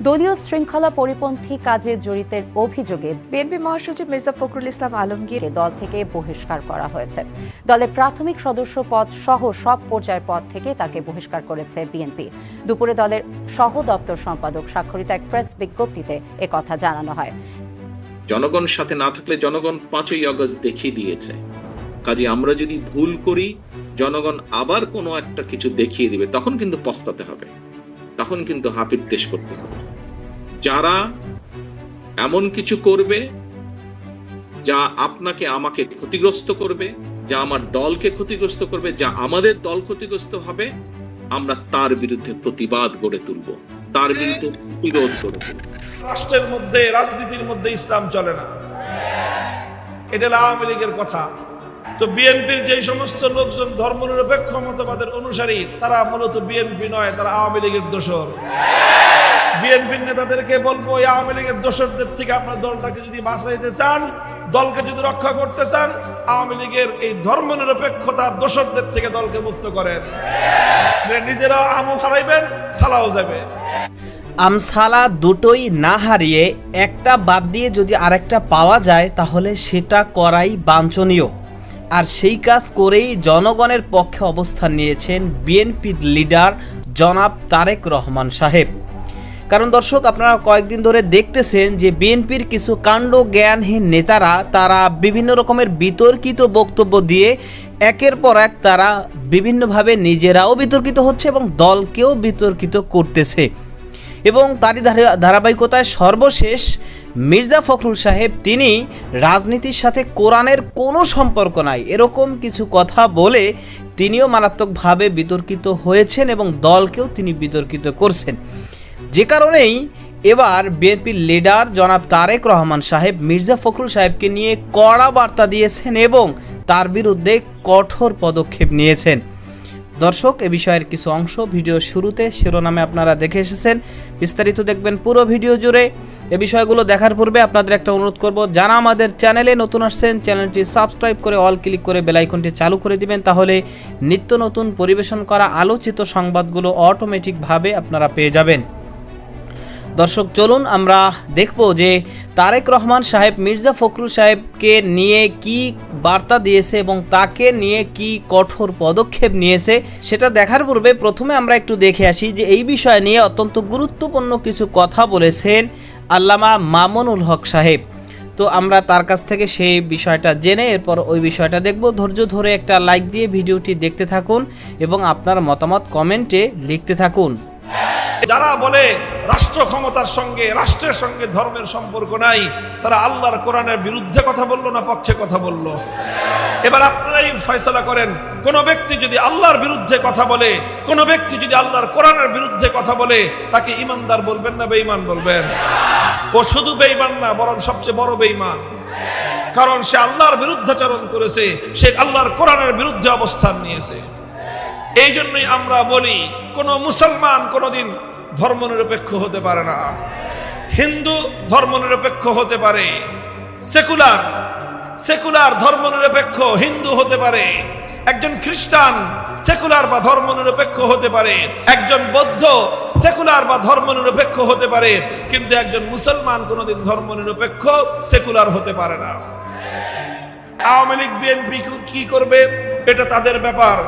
দলীয় শৃঙ্খলা পরিপন্থী কাজে জড়িতের অভিযোগে বিএনপি মহাসচিব মির্জা ফখরুল ইসলাম আলমগীর দল থেকে বহিষ্কার করা হয়েছে। দলের প্রাথমিক সদস্য পদ সহ সব পর্যায়ের পদ থেকে তাকে বহিষ্কার করেছে বিএনপি। দুপুরে দলের সহ দপ্তর সম্পাদক স্বাক্ষরিত এক প্রেস বিজ্ঞপ্তিতে একথা জানানো হয়। জনগণ সাথে না থাকলে জনগণ 5ই আগস্ট দেখিয়ে দিয়েছে। কাজে আমরা যদি ভুল করি, জনগণ আবার কোনো একটা কিছু দেখিয়ে দিবে, তখন কিন্তু পস্তাতে হবে, তখন কিন্তু হাপির দেশ করতে হবে। যারা এমন কিছু করবে যা আপনাকে আমাকে ক্ষতিগ্রস্ত করবে, যা আমার দলকে ক্ষতিগ্রস্ত করবে, যা আমাদের দল ক্ষতিগ্রস্ত হবে, আমরা তার বিরুদ্ধে প্রতিবাদ গড়ে তুলব, তার বিরুদ্ধে প্রতিরোধ গড়ে তুলব। রাষ্ট্রের মধ্যে, রাজনীতির মধ্যে ইসলাম চলে না, এটা আওয়ামী লীগের কথা। তো বিএনপির যে সমস্ত লোকজন ধর্মনিরপেক্ষ মতবাদের অনুসারী, তারা মূলত বিএনপি নয়, তারা আওয়ামী লীগের দোসর। বিএনপির নেতাদেরকে বলবো, এই আওয়ামী লীগের দোসরদের থেকে আপনার দলটাকে যদি বাঁচাইতে চান, দলকে যদি রক্ষা করতে চান, আওয়ামী লীগের এই ধর্মনিরপেক্ষতার দোসরদের থেকে দলকে মুক্ত করেন। নিজেরাও আমও হারাইবেন, সালাও যাবে। আমসালা দুটোই না হারিয়ে একটা বাদ দিয়ে যদি আরেকটা পাওয়া যায়, তাহলে সেটা করাই বাঞ্ছনীয়। আর সেই কাজ করেই জনগণের পক্ষে অবস্থান নিয়েছেন বিএনপির লিডার জনাব তারেক রহমান সাহেব। কারণ দর্শক, আপনারা কয়েকদিন ধরে দেখতেছেন যে বিএনপির কিছু কাণ্ড জ্ঞানহীন নেতারা তারা বিভিন্ন রকমের বিতর্কিত বক্তব্য দিয়ে একের পর এক তারা বিভিন্নভাবে নিজেরাও বিতর্কিত হচ্ছে এবং দলকেও বিতর্কিত করতেছে। এবং তারই ধারাবাহিকতায় সর্বশেষ মির্জা ফখরুল সাহেব তিনি রাজনীতির সাথে কোরআনের কোনো সম্পর্ক নাই এরকম কিছু কথা বলে তিনিও মারাত্মকভাবে বিতর্কিত হয়েছেন এবং দলকেও তিনি বিতর্কিত করছেন। যে কারণেই এবার বিএনপির লিডার জনাব তারেক রহমান সাহেব মির্জা ফখরুল সাহেবকে নিয়ে কড়া বার্তা দিয়েছেন এবং তার বিরুদ্ধে কঠোর পদক্ষেপ নিয়েছেন। দর্শক, এ বিষয়ের কিছু অংশ ভিডিও শুরুতে শিরোনামে আপনারা দেখে এসেছেন, বিস্তারিত দেখবেন পুরো ভিডিও জুড়ে। এ বিষয়গুলো দেখার পূর্বে আপনাদের একটা অনুরোধ করব, যারা আমাদের চ্যানেলে নতুন আসছেন চ্যানেলটি সাবস্ক্রাইব করে অল ক্লিক করে বেল আইকনটি চালু করে দিবেন, তাহলে নিত্য নতুন পরিবেশন করা আলোচিত সংবাদগুলো অটোমেটিকভাবে আপনারা পেয়ে যাবেন। দর্শক, চলুন আমরা দেখব যে তারেক রহমান সাহেব মির্জা ফখরুল সাহেবকে নিয়ে কি বার্তা দিয়েছে এবং তাকে নিয়ে কি কঠোর পদক্ষেপ নিয়েছে সেটা দেখার পূর্বে প্রথমে আমরা একটু দেখে আসি যে এই বিষয় নিয়ে অত্যন্ত গুরুত্বপূর্ণ কিছু কথা বলেছেন আল্লামা মামুনুল হক সাহেব। তো আমরা তার কাছ থেকে সেই বিষয়টা জেনে এরপর ওই বিষয়টা দেখব। ধৈর্য ধরে একটা লাইক দিয়ে ভিডিওটি দেখতে থাকুন এবং আপনার মতামত কমেন্টে লিখতে থাকুন। যারা বলে রাষ্ট্র ক্ষমতার সঙ্গে, রাষ্ট্রের সঙ্গে ধর্মের সম্পর্ক নাই, তারা আল্লাহর কোরআনের বিরুদ্ধে কথা বললো না পক্ষে কথা বললো? এবার আপনারাই ফয়সালা করেন, কোন ব্যক্তি যদি আল্লাহর বিরুদ্ধে কথা বলে, কোন ব্যক্তি যদি আল্লাহর কোরআনের বিরুদ্ধে কথা বলে, তাকে ইমানদার বলবেন না বেঈমান বলবেন? ও শুধু বেঈমান না, বরং সবচেয়ে বড় বেঈমান। কারণ সে আল্লাহর বিরুদ্ধাচরণ করেছে, সে আল্লাহর কোরআনের বিরুদ্ধে অবস্থান নিয়েছে। এই জন্যই আমরা বলি, কোন মুসলমান কোনদিন ধর্মনিরপেক্ষ হতে পারে না। হিন্দু ধর্মনিরপেক্ষ হতে পারে, সেকুলার ধর্মনিরপেক্ষ হিন্দু হতে পারে, একজন খ্রিস্টান সেকুলার বা ধর্মনিরপেক্ষ হতে পারে, একজন বৌদ্ধ সেকুলার বা ধর্মনিরপেক্ষ হতে পারে, কিন্তু একজন মুসলমান কোনদিন ধর্মনিরপেক্ষ সেকুলার হতে পারে না। আওয়ামী লীগ বিএনপি কি করবে এটা তাদের ব্যাপার।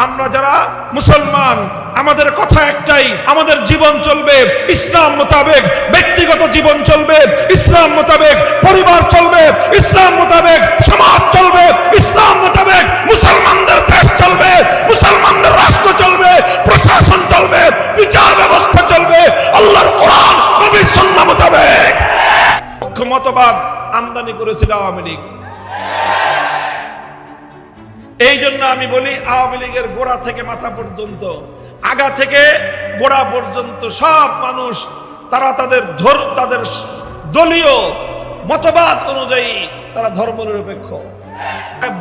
আমরা যারা মুসলমান, আমাদের কথা একটাই, আমাদের জীবন চলবে ইসলাম মোতাবেক, ব্যক্তিগত জীবন চলবে ইসলাম মোতাবেক, পরিবার চলবে ইসলাম মোতাবেক, সমাজ চলবে ইসলাম মোতাবেক, মুসলমানদের দেশ চলবে, মুসলমানদের রাষ্ট্র চলবে, প্রশাসন চলবে, বিচার ব্যবস্থা চলবে আল্লাহর কোরআন নবীর সুন্নাহ মোতাবেক। মতবাদ আমদানি করেছিল আওয়ামী লীগ। এই জন্য আমি বলি, আওয়ামী লীগের গোড়া থেকে মাথা পর্যন্ত, আগা থেকে গোড়া পর্যন্ত সব মানুষ তারা তাদের দলীয় মতবাদ অনুযায়ী তারা ধর্মনিরপেক্ষ।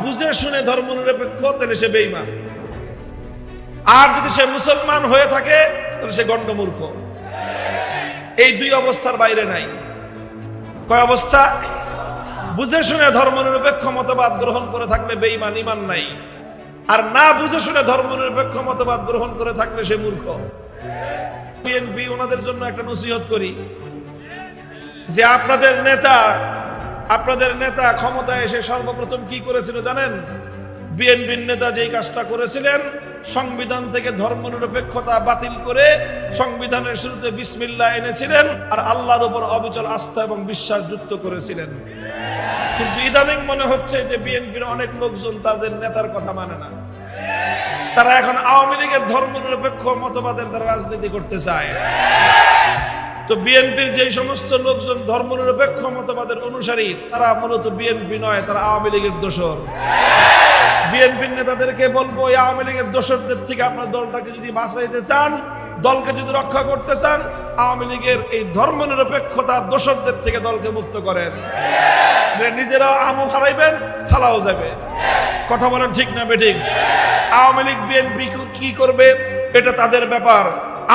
বুঝে শুনে ধর্মনিরপেক্ষ, তাহলে সে বেঈমান। আর যদি সে মুসলমান হয়ে থাকে তাহলে সে গণ্ডমূর্খ। এই দুই অবস্থার বাইরে নাই। কয় অবস্থা? বুঝে শুনে ধর্মনিরপেক্ষ মতবাদ গ্রহণ করে থাকলে বেঈমান, ঈমান নাই। আর না বুঝে শুনে ধর্মনিরপেক্ষ মতবাদ গ্রহণ করে থাকলে সে মূর্খ। বিএনপি ওনাদের জন্য একটা নসিহত করি যে আপনাদের নেতা ক্ষমতায় এসে সর্বপ্রথম কি করেছিল জানেন? বিএনপির নেতা যেই কাজটা করেছিলেন, সংবিধান থেকে ধর্মনিরপেক্ষতা বাতিল করে সংবিধানের শুরুতে বিসমিল্লাহ এনেছিলেন আর আল্লাহর উপর অবিচল আস্থা এবং বিশ্বাস যুক্ত করেছিলেন। কিন্তু ইদানিং মনে হচ্ছে যে বিএনপির অনেক লোকজন তাদের নেতার কথা মানে না। তারা এখন আওয়ামী লীগের ধর্মনিরপেক্ষ মতবাদের দ্বারা রাজনীতি করতে চায়। তো বিএনপির যে সমস্ত লোকজন ধর্মনিরপেক্ষ মতবাদের অনুসারী, তারা মূলত বিএনপি নয়, তারা আওয়ামী লীগের দোসর। বিএনপির নেতাদেরকে বলবো, এই আওয়ামী লীগের দোসরদের থেকে আপনার দলটাকে যদি বাঁচাইতে চান, দলকে যদি রক্ষা করতে চান, আওয়ামী লীগের এই ধর্মনিরপেক্ষতার দোসরদের থেকে দলকে মুক্ত করেন। নিজেরা আমও হারাইবেন, সালাও যাবে। কথা বলেন ঠিক না বেঠিক? আওয়ামী লীগ বিএনপি কি করবে এটা তাদের ব্যাপার।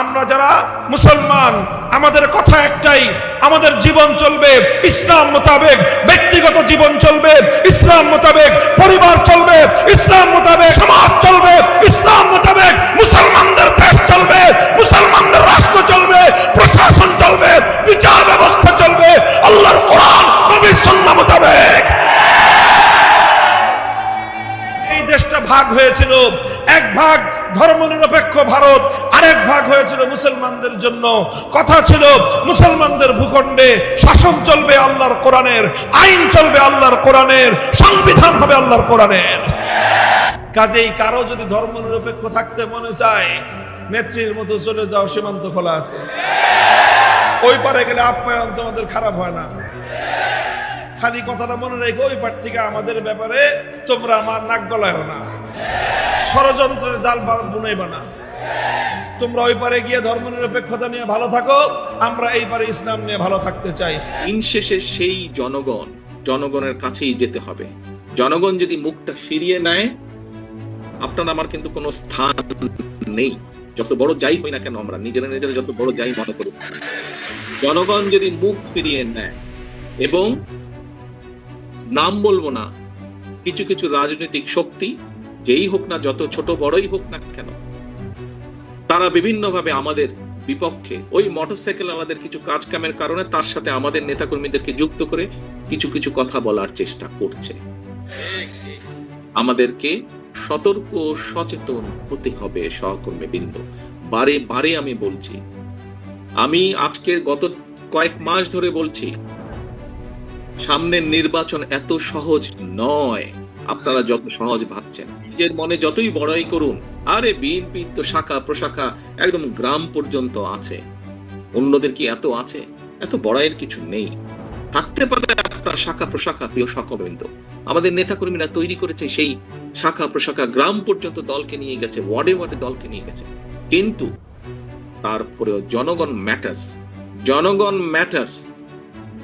আমরা যারা মুসলমান, আমাদের কথা একটাই, আমাদের জীবন চলবে ইসলাম মোতাবেক, ব্যক্তিগত জীবন চলবে ইসলাম মোতাবেক, পরিবার চলবে ইসলাম মোতাবেক, সমাজ চলবে ইসলাম মোতাবেক, মুসলমানদের দেশ চলবে, মুসলমানদের রাষ্ট্র চলবে, প্রশাসন চলবে, বিচার ব্যবস্থা চলবে আল্লাহর কোরআন নবীর সুন্নাহ মোতাবেক। এই দেশটা ভাগ হয়েছিল, এক ভাগ ধর্মনিরপেক্ষ ভারত, আরেক ভাগ হয়েছিল মুসলমানদের জন্য। কথা ছিল মুসলমানদের ভূখণ্ডে শাসন চলবে আল্লাহর কোরআনের, আইন চলবে আল্লাহর কোরআনের, সংবিধান হবে আল্লাহর কোরআনের। কাজেই কারো যদি ধর্মনিরপেক্ষ থাকতে মনে চায়, নেত্রীর মতো চলে যাও, সীমান্ত খোলা আছে। ওই পারে গেলে আপ্যায়ন তোমাদের খারাপ হয় না। খালি কথাটা মনে রেখে ওই পার থেকে আমাদের ব্যাপারে তোমরা আমার নাক গলায় না, ষড়যন্ত্রের জাল বুনাইবা না। তোমরা ওই পারে গিয়ে ধর্মনিরপেক্ষতা নিয়ে ভালো থাকো, আমরা এই পারে ইসলাম নিয়ে ভালো থাকতে চাই। দিন শেষে সেই জনগণের কাছেই যেতে হবে। জনগণ যদি মুখটা ফিরিয়ে নেয়, আপনার আমার কিন্তু কোনো স্থান নেই। যত বড় যাই হই না কেন, আমরা নিজেরা যত বড় যাই মনে করি, জনগণ যদি মুখ ফিরিয়ে নেয় এবং নাম বলবো না, কিছু কিছু রাজনৈতিক শক্তি যেই হোক না, যত ছোট বড়ই হোক না কেন, তারা বিভিন্নভাবে আমাদের বিপক্ষে, ওই মোটরসাইকেল আমাদের কিছু কাজ কামের কারণে তার সাথে আমাদের নেতাকর্মীদেরকে যুক্ত করে কিছু কিছু কথা বলার চেষ্টা করছে। আমাদেরকে সতর্ক সচেতন হতে হবে সহকর্মীবৃন্দ। বারে বারে আমি বলছি, আমি আজকের গত কয়েক মাস ধরে বলছি, সামনের নির্বাচন এত সহজ নয় আপনারা যত সহজ ভাবছেন। নিজের মনে যতই বড়াই করুন, আরে বিএনপি তো শাখা প্রশাখা একদম গ্রাম পর্যন্ত আছে, অন্যদের কি এত আছে? এত বড়াইয়ের কিছু নেই। থাকতে পারে আপনার শাখা প্রশাখা, প্রিয় সহকর্মীবৃন্দ। আমাদের নেতাকর্মীরা তৈরি করেছে সেই শাখা প্রশাখা, গ্রাম পর্যন্ত দলকে নিয়ে গেছে, ওয়ার্ডে ওয়ার্ডে দলকে নিয়ে গেছে। কিন্তু তারপরেও জনগণ ম্যাটার্স, জনগণ ম্যাটার্স।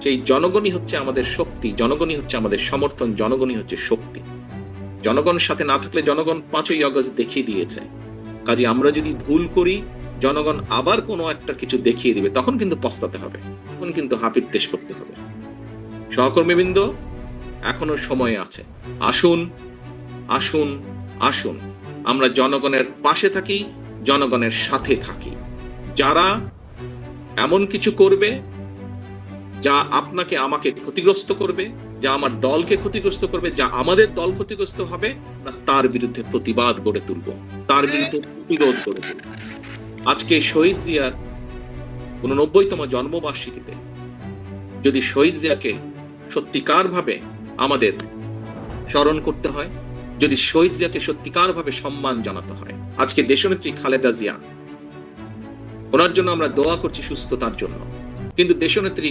সেই জনগণই হচ্ছে আমাদের শক্তি, জনগণই হচ্ছে আমাদের সমর্থন, জনগণই হচ্ছে শক্তি। জনগণের সাথে না থাকলে জনগণ 5ই আগস্ট দেখিয়ে দিয়েছে। কাজে আমরা যদি ভুল করি, জনগণ আবার কোনো একটা কিছু দেখিয়ে দিবে, তখন কিন্তু পস্তাতে হবে, তখন কিন্তু হাপির দেশ করতে হবে। সহকর্মীবৃন্দ, এখনো সময় আছে। আসুন আসুন আসুন, আমরা জনগণের পাশে থাকি, জনগণের সাথে থাকি। যারা এমন কিছু করবে যা আপনাকে আমাকে ক্ষতিগ্রস্ত করবে, যা আমার দলকে ক্ষতিগ্রস্ত করবে, যা আমাদের দল ক্ষতিগ্রস্ত হবে, তার বিরুদ্ধে প্রতিবাদ গড়ে তুলব, তার বিরুদ্ধে প্রতিরোধ গড়ে তুলব। আজকে শহীদ জিয়ার 89তম জন্মবার্ষিকীতে যদি শহীদ জিয়াকে সত্যিকার ভাবে আমাদের স্মরণ করতে হয়, যদি শহীদ জিয়াকে সত্যিকার ভাবে সম্মান জানাতে হয়, আজকে দেশনেত্রী খালেদা জিয়া, ওনার জন্য আমরা দোয়া করছি সুস্থতার জন্য। কিন্তু দেশনেত্রী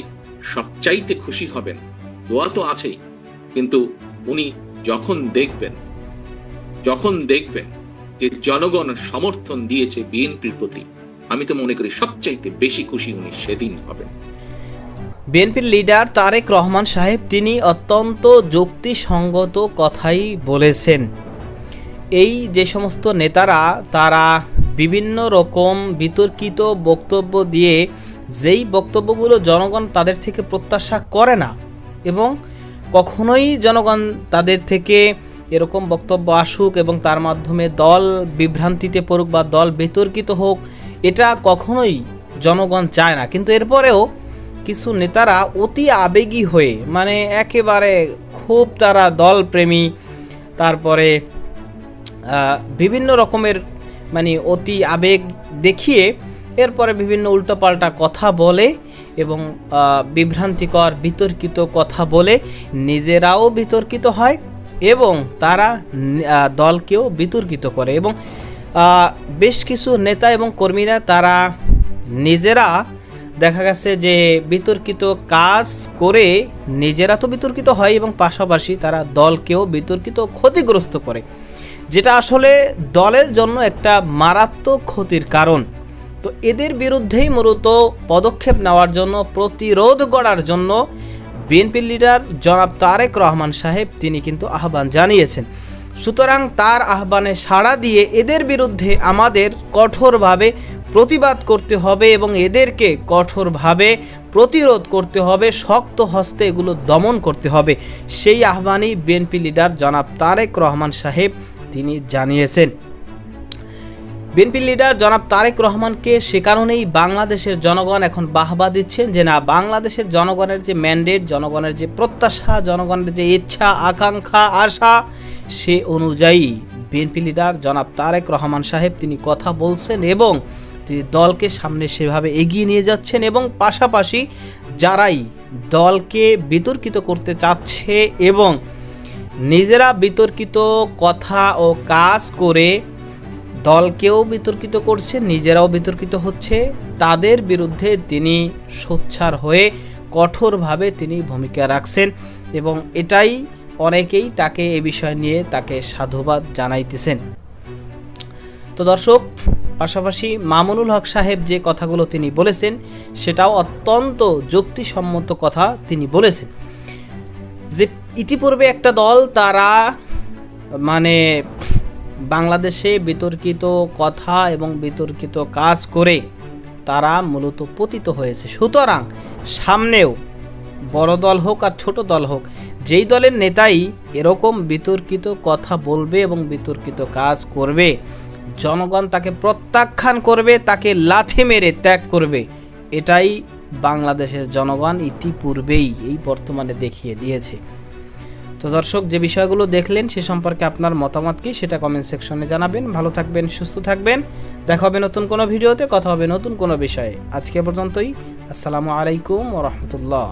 সবচাইতে খুশি হবেন, দোয়া তো আছেই, কিন্তু উনি যখন দেখবেন যে জনগণ সমর্থন দিয়েছে বিএনপির প্রতি, আমি তো মনে করি সবচাইতে বেশি খুশি উনি সেদিন হবেন। বিএনপির লিডার তারেক রহমান সাহেব তিনি অত্যন্ত যুক্তিসঙ্গত কথাই বলেছেন। এই যে সমস্ত নেতারা তারা বিভিন্ন রকম বিতর্কিত বক্তব্য দিয়ে যেই বক্তব্যগুলো জনগণ তাদের থেকে প্রত্যাশা করে না, এবং কখনোই জনগণ তাদের থেকে এরকম বক্তব্য আসুক এবং তার মাধ্যমে দল বিভ্রান্তিতে পড়ুক বা দল বিতর্কিত হোক, এটা কখনোই জনগণ চায় না, কিন্তু এরপরেও কিছু নেতারা অতি আবেগী হয়ে মানে একেবারে খুব তারা দলপ্রেমী, তারপরে বিভিন্ন রকমের মানে অতি আবেগ দেখিয়ে এরপরে বিভিন্ন উল্টোপাল্টা কথা বলে এবং বিভ্রান্তিকর বিতর্কিত কথা বলে নিজেরাও বিতর্কিত হয় এবং তারা দলকেও বিতর্কিত করে। এবং বেশ কিছু নেতা এবং কর্মীরা তারা নিজেরা দেখা গেছে যে বিতর্কিত কাজ করে নিজেরা তো বিতর্কিত হয় এবং পাশাপাশি তারা দলকেও বিতর্কিত ক্ষতিগ্রস্ত করে, যেটা আসলে দলের জন্য একটা মারাত্মক ক্ষতির কারণ। তো এদের বিরুদ্ধেই মূলত পদক্ষেপ নেওয়ার জন্য, প্রতিরোধ গড়ার জন্য বিএনপির লিডার জনাব তারেক রহমান সাহেব তিনি কিন্তু আহ্বান জানিয়েছেন। সুতরাং তার আহ্বানে সাড়া দিয়ে এদের বিরুদ্ধে আমাদের কঠোরভাবে প্রতিবাদ করতে হবে এবং এদেরকে কঠোরভাবে প্রতিরোধ করতে হবে, শক্ত হস্তে এগুলো দমন করতে হবে। সেই আহ্বানই বিএনপি লিডার জনাব তারেক রহমান সাহেব তিনি জানিয়েছেন। বিএনপি লিডার জনাব তারেক রহমানকে সে কারণেই বাংলাদেশের জনগণ এখন বাহবা দিচ্ছেন যে না, বাংলাদেশের জনগণের যে ম্যান্ডেট, জনগণের যে প্রত্যাশা, জনগণের যে ইচ্ছা আকাঙ্ক্ষা আশা, সে অনুযায়ী বিএনপি লিডার জনাব তারেক রহমান সাহেব তিনি কথা বলছেন এবং তিনি দলকে সামনে সেভাবে এগিয়ে নিয়ে যাচ্ছেন। এবং পাশাপাশি যারাই দলকে বিতর্কিত করতে চাচ্ছে এবং নিজেরা বিতর্কিত কথা ও কাজ করে দলকেও বিতর্কিত করছে, নিজেরাও বিতর্কিত হচ্ছে, তাদের বিরুদ্ধে তিনি সোচ্চার হয়ে কঠোরভাবে তিনি ভূমিকা রাখছেন এবং এটাই অনেকেই তাকে এ বিষয় নিয়ে তাকে সাধুবাদ জানাইতেছেন। তো দর্শক, পাশাপাশি মামুনুল হক সাহেব যে কথাগুলো তিনি বলেছেন সেটাও অত্যন্ত যুক্তিসম্মত কথা তিনি বলেছেন যে ইতিপূর্বে একটা দল তারা মানে বাংলাদেশে বিতর্কিত কথা এবং বিতর্কিত কাজ করে তারা মূলত পতিত হয়েছে। সুতরাং সামনেও বড় দল হোক আর ছোট দল হোক, যেই দলের নেতাই এরকম বিতর্কিত কথা বলবে এবং বিতর্কিত কাজ করবে, জনগণ তাকে প্রত্যাখ্যান করবে, তাকে লাথি মেরে ত্যাগ করবে। এটাই বাংলাদেশের জনগণ ইতিপূর্বেই এই বর্তমানে দেখিয়ে দিয়েছে। তো দর্শক, যে বিষয়গুলো দেখলেন সে সম্পর্কে আপনার মতামত কি সেটা কমেন্ট সেকশনে জানাবেন। ভালো থাকবেন, সুস্থ থাকবেন, দেখা হবে নতুন কোনো ভিডিওতে, কথা হবে নতুন কোনো বিষয়ে। আজকে পর্যন্তই। আসসালামু আলাইকুম ওয়া রাহমাতুল্লাহ।